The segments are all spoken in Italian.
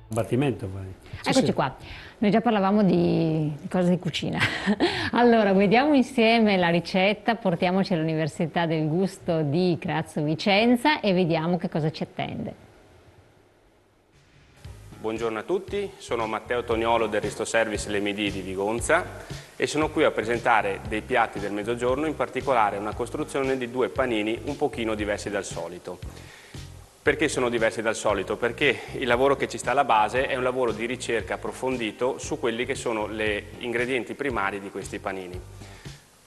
Battimento poi. Sì, Eccoci sì. qua, noi già parlavamo di cose di cucina. Allora, vediamo insieme la ricetta, portiamoci all'Università del Gusto di Crazzo Vicenza e vediamo che cosa ci attende. Buongiorno a tutti, sono Matteo Toniolo del Risto Service Le Midi di Vigonza e sono qui a presentare dei piatti del mezzogiorno, in particolare una costruzione di due panini un pochino diversi dal solito. Perché sono diversi dal solito? Perché il lavoro che ci sta alla base è un lavoro di ricerca approfondito su quelli che sono gli ingredienti primari di questi panini.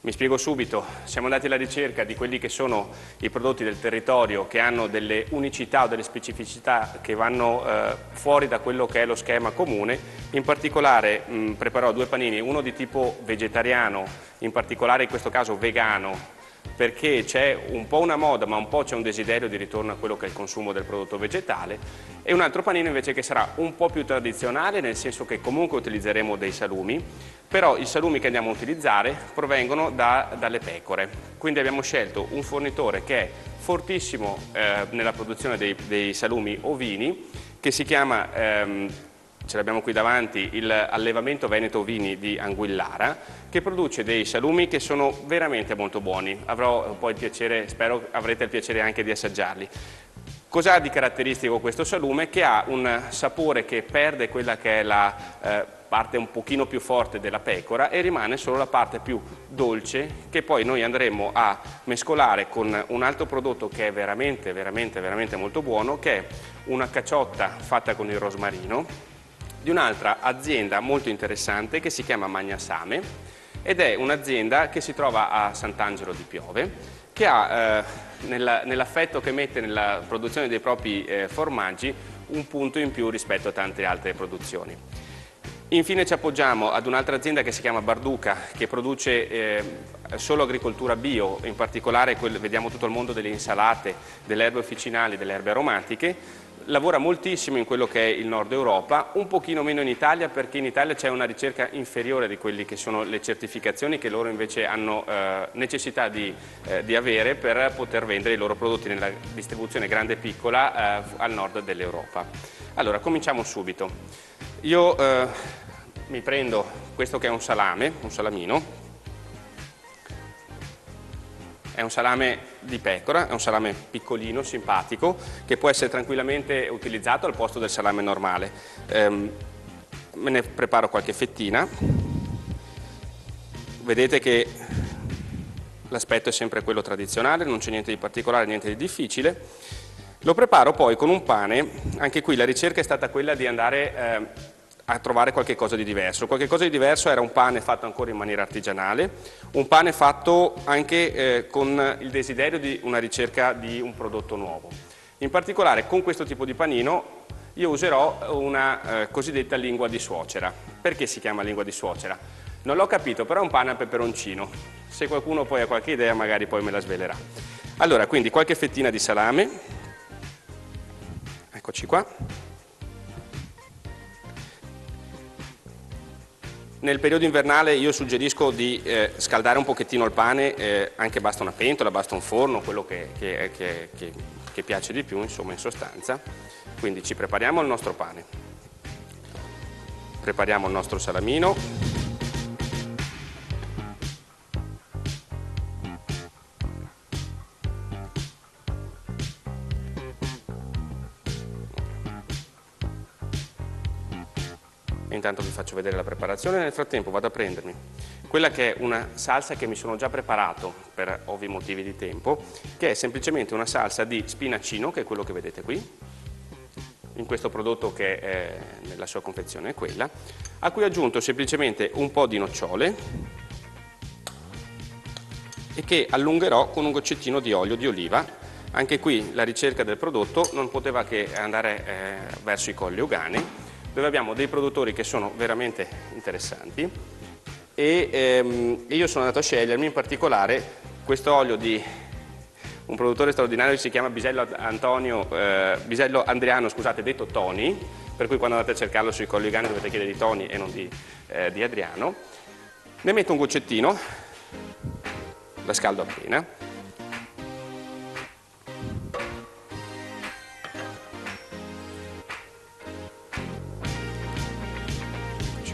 Mi spiego subito, siamo andati alla ricerca di quelli che sono i prodotti del territorio che hanno delle unicità o delle specificità che vanno fuori da quello che è lo schema comune. In particolare preparò due panini, uno di tipo vegetariano, in particolare in questo caso vegano, perché c'è un po' una moda ma un po' c'è un desiderio di ritorno a quello che è il consumo del prodotto vegetale, e un altro panino invece che sarà un po' più tradizionale, nel senso che comunque utilizzeremo dei salumi, però i salumi che andiamo a utilizzare provengono dalle pecore. Quindi abbiamo scelto un fornitore che è fortissimo nella produzione dei salumi ovini, che si chiama, ce l'abbiamo qui davanti, il Allevamento Veneto Ovini di Anguillara, che produce dei salumi che sono veramente molto buoni. Avrò poi il piacere, spero avrete il piacere anche di assaggiarli. Cos'ha di caratteristico questo salume? Che ha un sapore che perde quella che è la parte un pochino più forte della pecora e rimane solo la parte più dolce, che poi noi andremo a mescolare con un altro prodotto che è veramente molto buono, che è una caciotta fatta con il rosmarino di un'altra azienda molto interessante che si chiama Magnasame, ed è un'azienda che si trova a Sant'Angelo di Piove, che ha nell'affetto che mette nella produzione dei propri formaggi un punto in più rispetto a tante altre produzioni. Infine ci appoggiamo ad un'altra azienda che si chiama Barduca, che produce solo agricoltura bio, in particolare vediamo tutto il mondo delle insalate, delle erbe officinali, delle erbe aromatiche. Lavora moltissimo in quello che è il nord Europa, un pochino meno in Italia, perché in Italia c'è una ricerca inferiore di quelle che sono le certificazioni che loro invece hanno necessità di avere per poter vendere i loro prodotti nella distribuzione grande e piccola al nord dell'Europa. Allora, cominciamo subito. Io mi prendo questo che è un salame, un salamino. È un salame di pecora, è un salame piccolino, simpatico, che può essere tranquillamente utilizzato al posto del salame normale. Me ne preparo qualche fettina. Vedete che l'aspetto è sempre quello tradizionale, non c'è niente di particolare, niente di difficile. Lo preparo poi con un pane, anche qui la ricerca è stata quella di andare a trovare qualche cosa di diverso. Qualche cosa di diverso era un pane fatto ancora in maniera artigianale, un pane fatto anche con il desiderio di una ricerca di un prodotto nuovo. In particolare con questo tipo di panino io userò una cosiddetta lingua di suocera. Perché si chiama lingua di suocera? Non l'ho capito, però è un pane a peperoncino. Se qualcuno poi ha qualche idea magari poi me la svelerà. Allora, quindi qualche fettina di salame, eccoci qua. Nel periodo invernale io suggerisco di scaldare un pochettino il pane, anche basta una pentola, basta un forno, quello che piace di più, insomma, in sostanza. Quindi ci prepariamo il nostro pane, prepariamo il nostro salamino. E intanto vi faccio vedere la preparazione. Nel frattempo vado a prendermi quella che è una salsa che mi sono già preparato per ovvi motivi di tempo, che è semplicemente una salsa di spinacino, che è quello che vedete qui, in questo prodotto che è nella sua confezione è quella, a cui ho aggiunto semplicemente un po' di nocciole e che allungherò con un goccettino di olio di oliva. Anche qui la ricerca del prodotto non poteva che andare verso i Colli Euganei, dove abbiamo dei produttori che sono veramente interessanti, e io sono andato a scegliermi in particolare questo olio di un produttore straordinario che si chiama Bisello Andriano, scusate, detto Tony, per cui quando andate a cercarlo sui Colli Euganei dovete chiedere di Tony e non di Adriano. Ne metto un goccettino, la scaldo appena.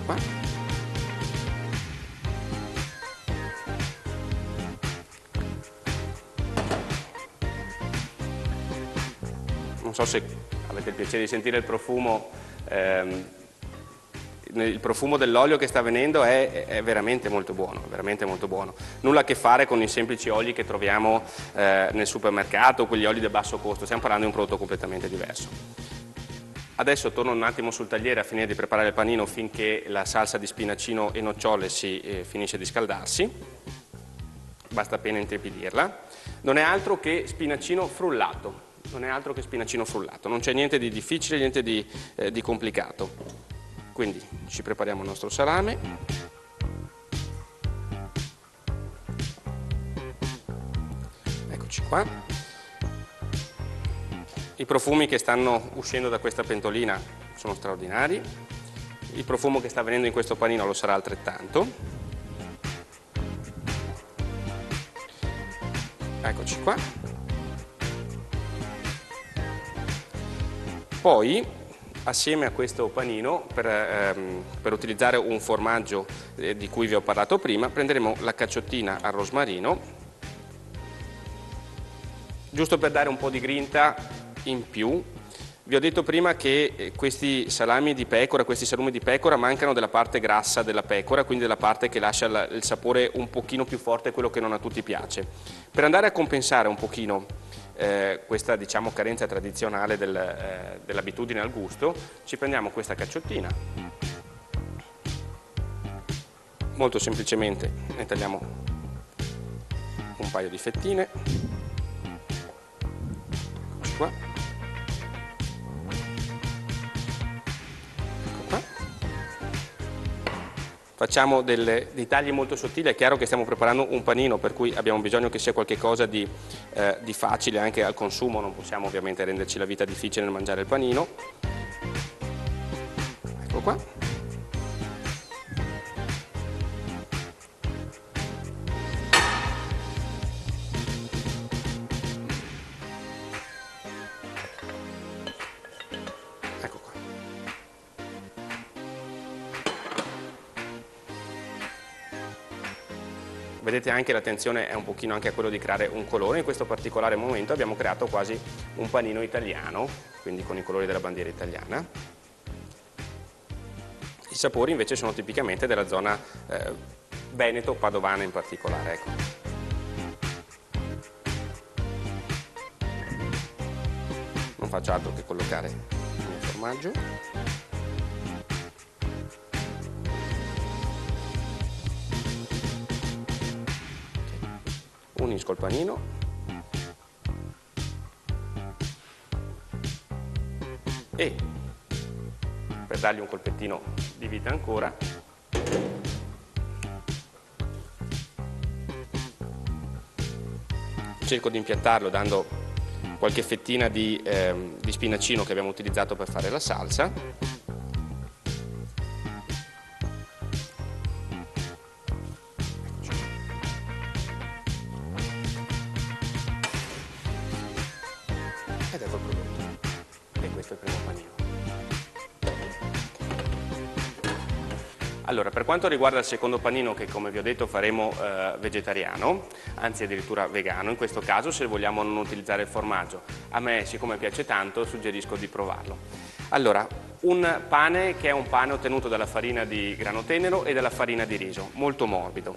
qua. Non so se avete il piacere di sentire il profumo dell'olio che sta venendo, è veramente molto buono, veramente molto buono. Nulla a che fare con i semplici oli che troviamo nel supermercato, quegli oli di basso costo, stiamo parlando di un prodotto completamente diverso. Adesso torno un attimo sul tagliere a finire di preparare il panino finché la salsa di spinacino e nocciole si finisce di scaldarsi, basta appena intieppidirla. Non è altro che spinacino frullato. Non c'è niente di difficile, niente di complicato. Quindi ci prepariamo il nostro salame. Eccoci qua. I profumi che stanno uscendo da questa pentolina sono straordinari. Il profumo che sta venendo in questo panino lo sarà altrettanto. Eccoci qua. Poi, assieme a questo panino, per utilizzare un formaggio di cui vi ho parlato prima, prenderemo la cacciottina al rosmarino, giusto per dare un po' di grinta in più. Vi ho detto prima che questi salumi di pecora mancano della parte grassa della pecora, quindi della parte che lascia il sapore un pochino più forte, quello che non a tutti piace. Per andare a compensare un pochino questa, diciamo, carenza tradizionale dell'abitudine al gusto, ci prendiamo questa cacciottina, molto semplicemente ne tagliamo un paio di fettine, eccoci qua, ecco qua. Facciamo dei tagli molto sottili, è chiaro che stiamo preparando un panino per cui abbiamo bisogno che sia qualcosa di facile anche al consumo, non possiamo ovviamente renderci la vita difficile nel mangiare il panino. Ecco qua. Ecco qua. Vedete anche l'attenzione è un pochino anche a quello di creare un colore. In questo particolare momento abbiamo creato quasi un panino italiano, quindi con i colori della bandiera italiana. I sapori invece sono tipicamente della zona veneto-padovana in particolare. Ecco. Non faccio altro che collocare il mio formaggio. Unisco il panino e, per dargli un colpettino di vita ancora, cerco di impiattarlo dando qualche fettina di spinacino che abbiamo utilizzato per fare la salsa. Ed ecco il prodotto. E questo è il primo panino. Allora, per quanto riguarda il secondo panino, che come vi ho detto faremo vegetariano, anzi addirittura vegano, in questo caso se vogliamo non utilizzare il formaggio, a me siccome piace tanto suggerisco di provarlo. Allora, un pane che è un pane ottenuto dalla farina di grano tenero e dalla farina di riso, molto morbido.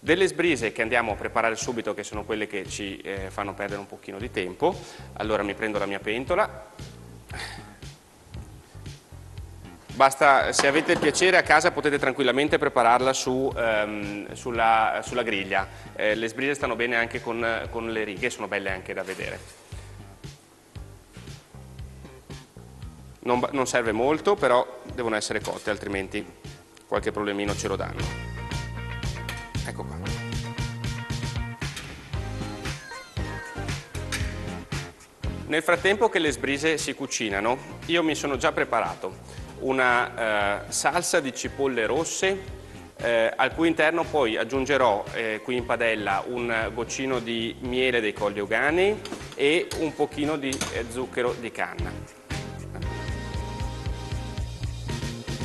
Delle sbrise che andiamo a preparare subito, che sono quelle che ci fanno perdere un pochino di tempo. Allora mi prendo la mia pentola. Basta, se avete il piacere a casa potete tranquillamente prepararla sulla griglia. Le sbrise stanno bene anche con le righe, sono belle anche da vedere. Non serve molto, però devono essere cotte, altrimenti qualche problemino ce lo danno. Ecco qua. Nel frattempo che le sbrise si cucinano, io mi sono già preparato una salsa di cipolle rosse, al cui interno poi aggiungerò qui in padella un goccino di miele dei Colli Euganei e un pochino di zucchero di canna.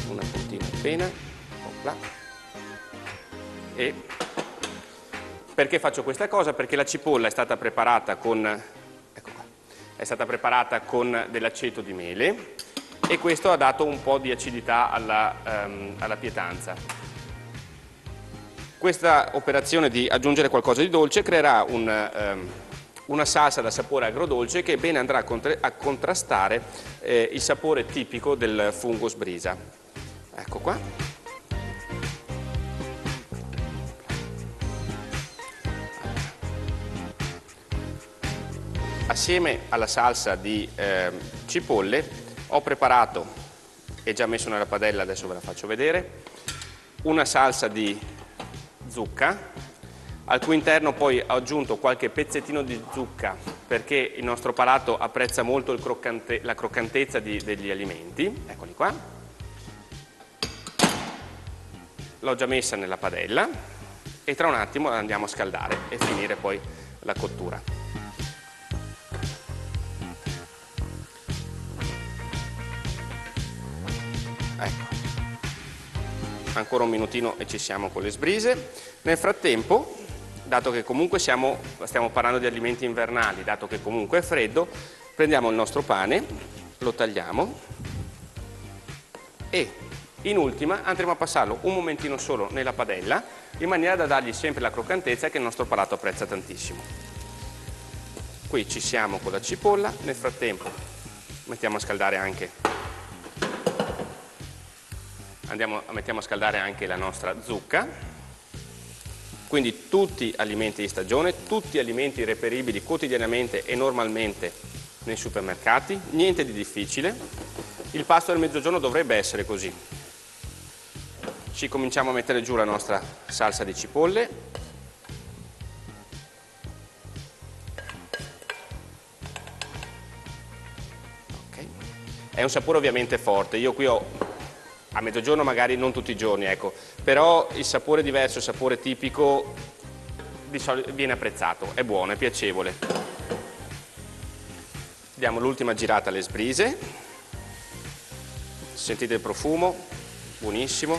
Una puntina appena. Là. E perché faccio questa cosa? Perché la cipolla è stata preparata con, ecco qua, è stata preparata con dell'aceto di mele e questo ha dato un po' di acidità alla pietanza. Questa operazione di aggiungere qualcosa di dolce creerà una salsa da sapore agrodolce che bene andrà a contrastare il sapore tipico del fungus brisa. Ecco qua. Assieme alla salsa di cipolle ho preparato, e già messo nella padella, adesso ve la faccio vedere, una salsa di zucca, al cui interno poi ho aggiunto qualche pezzettino di zucca perché il nostro palato apprezza molto la croccantezza degli alimenti. Eccoli qua. L'ho già messa nella padella e tra un attimo la andiamo a scaldare e finire poi la cottura. Ecco. Ancora un minutino e ci siamo con le sbrise. Nel frattempo, dato che comunque stiamo parlando di alimenti invernali, dato che comunque è freddo, prendiamo il nostro pane, lo tagliamo e in ultima andremo a passarlo un momentino solo nella padella in maniera da dargli sempre la croccantezza che il nostro palato apprezza tantissimo. Qui ci siamo con la cipolla, nel frattempo mettiamo a scaldare anche mettiamo a scaldare anche la nostra zucca, quindi tutti alimenti di stagione, tutti alimenti reperibili quotidianamente e normalmente nei supermercati, niente di difficile. Il pasto del mezzogiorno dovrebbe essere così. Ci cominciamo a mettere giù la nostra salsa di cipolle. Okay. È un sapore ovviamente forte, io qui ho a mezzogiorno magari non tutti i giorni, ecco, però il sapore diverso, il sapore tipico di solito viene apprezzato, è buono, è piacevole. Diamo l'ultima girata alle sbrise, sentite il profumo, buonissimo.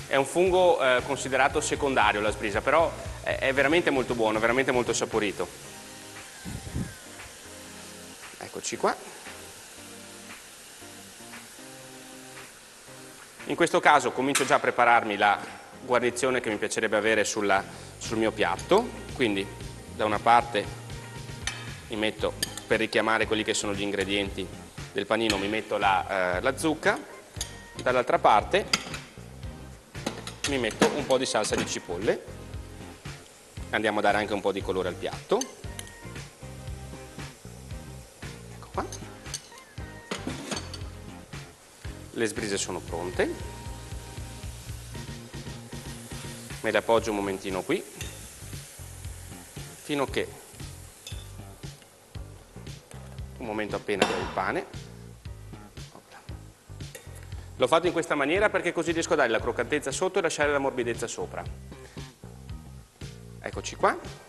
È un fungo considerato secondario la sbrisa, però è veramente molto buono, veramente molto saporito. Eccoci qua. In questo caso comincio già a prepararmi la guarnizione che mi piacerebbe avere sul mio piatto, quindi da una parte mi metto, per richiamare quelli che sono gli ingredienti del panino, mi metto la zucca, dall'altra parte mi metto un po' di salsa di cipolle, andiamo a dare anche un po' di colore al piatto. Ecco qua. Le sbrise sono pronte, me le appoggio un momentino qui, fino che un momento appena del pane. L'ho fatto in questa maniera perché così riesco a dare la croccantezza sotto e lasciare la morbidezza sopra. Eccoci qua.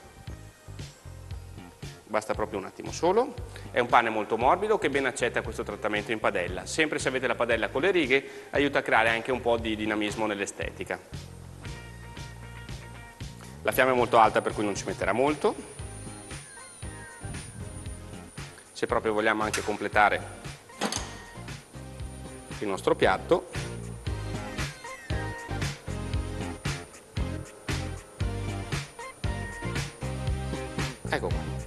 Basta proprio un attimo solo. È un pane molto morbido che ben accetta questo trattamento in padella. Sempre se avete la padella con le righe, aiuta a creare anche un po' di dinamismo nell'estetica. La fiamma è molto alta per cui non ci metterà molto. Se proprio vogliamo anche completare il nostro piatto, ecco qua.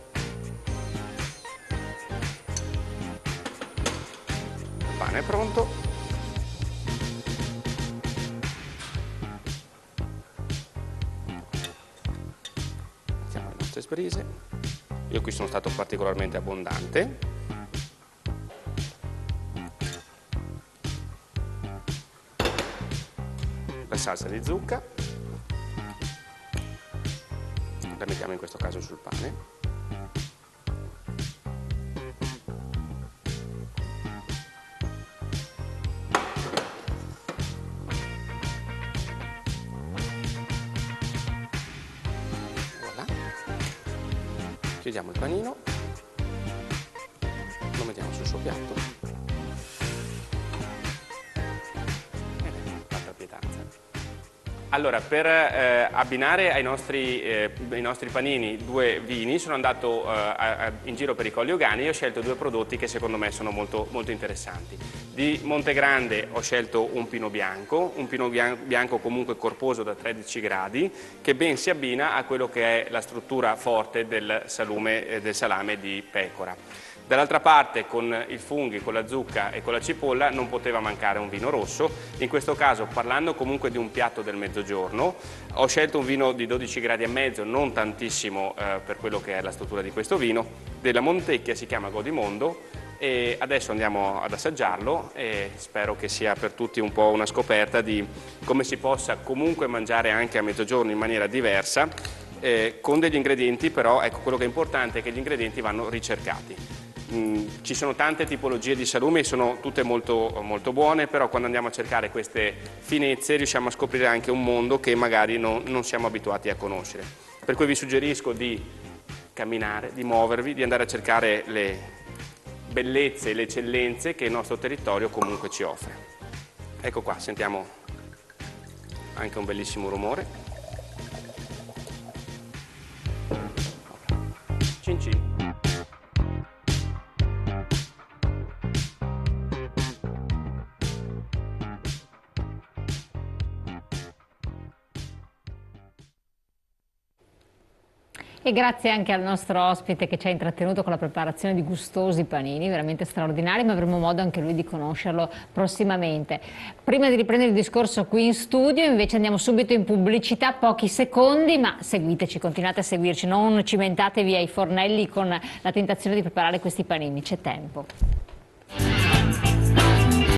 Il pane è pronto. Mettiamo le nostre sbrise. Io qui sono stato particolarmente abbondante. La salsa di zucca. La mettiamo in questo caso sul pane. Chiudiamo il panino, lo mettiamo sul suo piatto. Allora, per abbinare ai nostri panini due vini, sono andato in giro per i Colli Euganei e ho scelto due prodotti che secondo me sono molto, molto interessanti. Di Montegrande ho scelto un Pinot Bianco comunque corposo da 13 gradi, che ben si abbina a quello che è la struttura forte del salame di pecora. Dall'altra parte, con i funghi, con la zucca e con la cipolla non poteva mancare un vino rosso. In questo caso, parlando comunque di un piatto del mezzogiorno, ho scelto un vino di 12 gradi e mezzo, non tantissimo per quello che è la struttura di questo vino, della Montecchia, si chiama Godimondo, e adesso andiamo ad assaggiarlo e spero che sia per tutti un po' una scoperta di come si possa comunque mangiare anche a mezzogiorno in maniera diversa, con degli ingredienti, però ecco, quello che è importante è che gli ingredienti vanno ricercati. Ci sono tante tipologie di salumi e sono tutte molto, molto buone, però quando andiamo a cercare queste finezze riusciamo a scoprire anche un mondo che magari non siamo abituati a conoscere. Per cui vi suggerisco di camminare, di muovervi, di andare a cercare le bellezze e le eccellenze che il nostro territorio comunque ci offre. Ecco qua, sentiamo anche un bellissimo rumore. Cin cin. E grazie anche al nostro ospite che ci ha intrattenuto con la preparazione di gustosi panini, veramente straordinari, ma avremo modo anche lui di conoscerlo prossimamente. Prima di riprendere il discorso qui in studio, invece andiamo subito in pubblicità, pochi secondi, ma seguiteci, continuate a seguirci, non cimentatevi ai fornelli con la tentazione di preparare questi panini, c'è tempo.